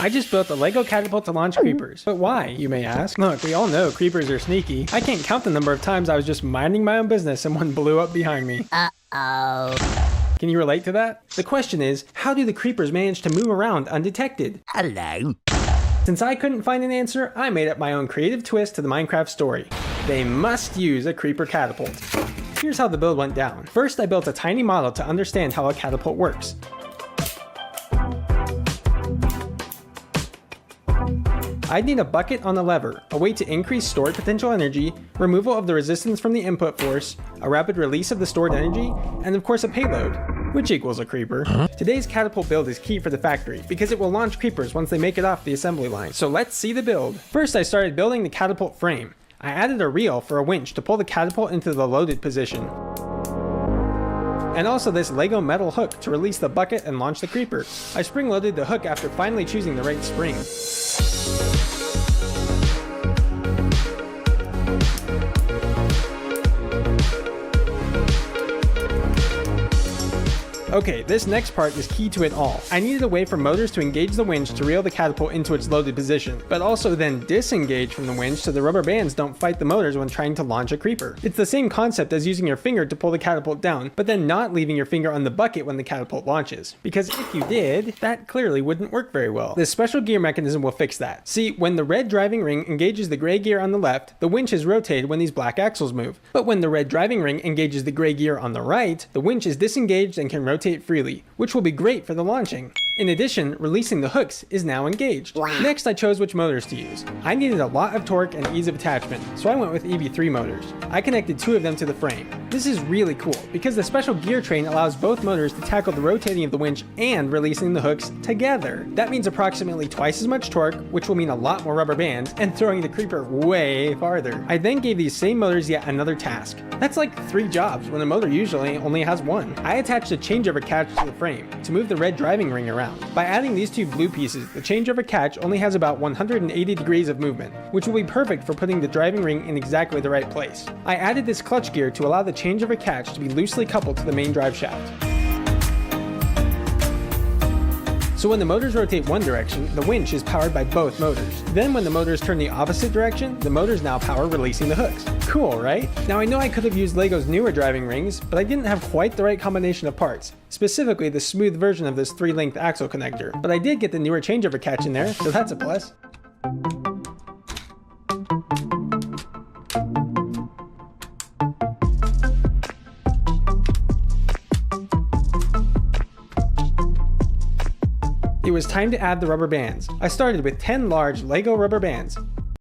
I just built a Lego catapult to launch creepers. But why, you may ask? Look, we all know creepers are sneaky. I can't count the number of times I was just minding my own business and one blew up behind me. Uh-oh. Can you relate to that? The question is, how do the creepers manage to move around undetected? Hello. Since I couldn't find an answer, I made up my own creative twist to the Minecraft story. They must use a creeper catapult. Here's how the build went down. First, I built a tiny model to understand how a catapult works. I'd need a bucket on a lever, a way to increase stored potential energy, removal of the resistance from the input force, a rapid release of the stored energy, and of course a payload, which equals a creeper. Today's catapult build is key for the factory, because it will launch creepers once they make it off the assembly line. So let's see the build. First, I started building the catapult frame. I added a reel for a winch to pull the catapult into the loaded position. And also this Lego metal hook to release the bucket and launch the creeper. I spring-loaded the hook after finally choosing the right spring. Okay, this next part is key to it all. I needed a way for motors to engage the winch to reel the catapult into its loaded position, but also then disengage from the winch so the rubber bands don't fight the motors when trying to launch a creeper. It's the same concept as using your finger to pull the catapult down, but then not leaving your finger on the bucket when the catapult launches. Because if you did, that clearly wouldn't work very well. This special gear mechanism will fix that. See, when the red driving ring engages the gray gear on the left, the winch is rotated when these black axles move. But when the red driving ring engages the gray gear on the right, the winch is disengaged and can rotate freely, which will be great for the launching. In addition, releasing the hooks is now engaged. Next, I chose which motors to use. I needed a lot of torque and ease of attachment, so I went with EV3 motors. I connected 2 of them to the frame. This is really cool, because the special gear train allows both motors to tackle the rotating of the winch and releasing the hooks together. That means approximately twice as much torque, which will mean a lot more rubber bands, and throwing the creeper way farther. I then gave these same motors yet another task. That's like 3 jobs, when a motor usually only has 1. I attached a changeover catch to the frame to move the red driving ring around. By adding these 2 blue pieces, the changeover catch only has about 180 degrees of movement, which will be perfect for putting the driving ring in exactly the right place. I added this clutch gear to allow the changeover catch to be loosely coupled to the main drive shaft. So when the motors rotate one direction, the winch is powered by both motors. Then when the motors turn the opposite direction, the motors now power releasing the hooks. Cool, right? Now I know I could have used Lego's newer driving rings, but I didn't have quite the right combination of parts. Specifically the smooth version of this 3-length axle connector. But I did get the newer changeover catch in there, so that's a plus. It was time to add the rubber bands. I started with 10 large Lego rubber bands.